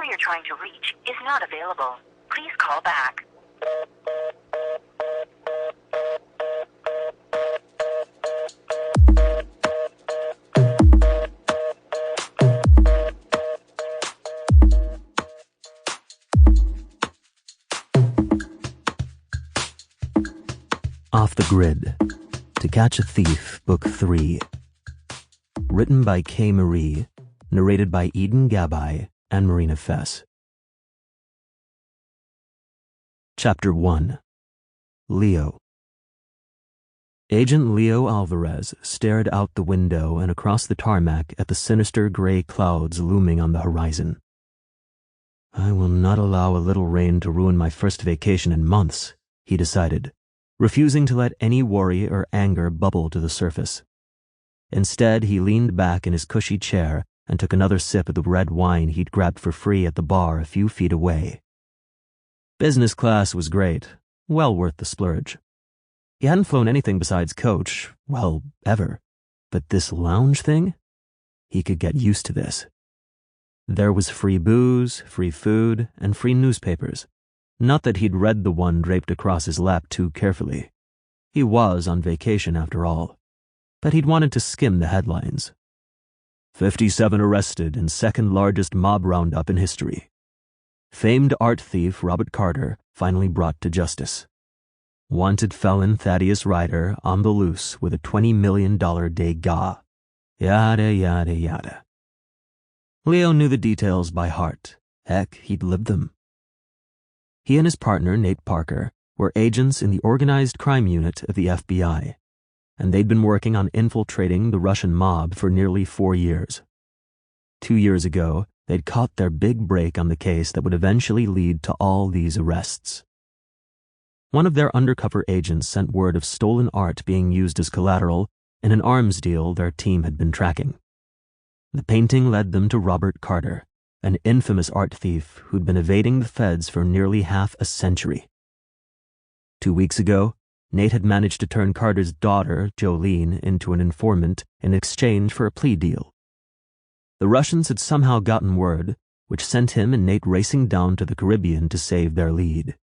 customer you're trying to reach is not available. Please call back. Off the Grid. To Catch a Thief, Book 3. Written by K. Marie, narrated by Gabay and Marina Fess. Chapter 1. Leo. Agent Leo Alvarez stared out the window and across the tarmac at the sinister gray clouds looming on the horizon. I will not allow a little rain to ruin my first vacation in months, he decided, refusing to let any worry or anger bubble to the surface. Instead, he leaned back in his cushy chair and took another sip of the red wine he'd grabbed for free at the bar a few feet away. Business class was great, well worth the splurge. He hadn't flown anything besides coach, well, ever. But this lounge thing? He could get used to this. There was free booze, free food, and free newspapers. Not that he'd read the one draped across his lap too carefully. He was on vacation after all. But he'd wanted to skim the headlines. 57 arrested in second largest mob roundup in history. Famed art thief Robert Carter finally brought to justice. Wanted felon Thaddeus Ryder on the loose with a $20 million dégâts. Yada, yada, yada. Leo knew the details by heart. Heck, he'd lived them. He and his partner, Nate Parker, were agents in the organized crime unit of the FBI, and they'd been working on infiltrating the Russian mob for nearly 4 years. 2 years ago, they'd caught their big break on the case that would eventually lead to all these arrests. One of their undercover agents sent word of stolen art being used as collateral in an arms deal their team had been tracking. The painting led them to Robert Carter, an infamous art thief who'd been evading the feds for nearly half a century. 2 weeks ago, Nate had managed to turn Carter's daughter, Jolene, into an informant in exchange for a plea deal. The Russians had somehow gotten word, which sent him and Nate racing down to the Caribbean to save their lead.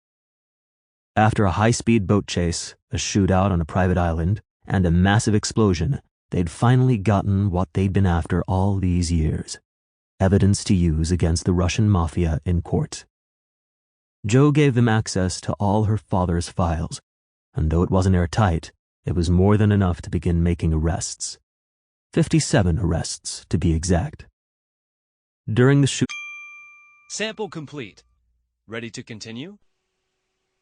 After a high-speed boat chase, a shootout on a private island, and a massive explosion, they'd finally gotten what they'd been after all these years: evidence to use against the Russian mafia in court. Joe gave them access to all her father's files, and though it wasn't airtight, it was more than enough to begin making arrests. 57 arrests, to be exact. During the shoot... Sample complete. Ready to continue?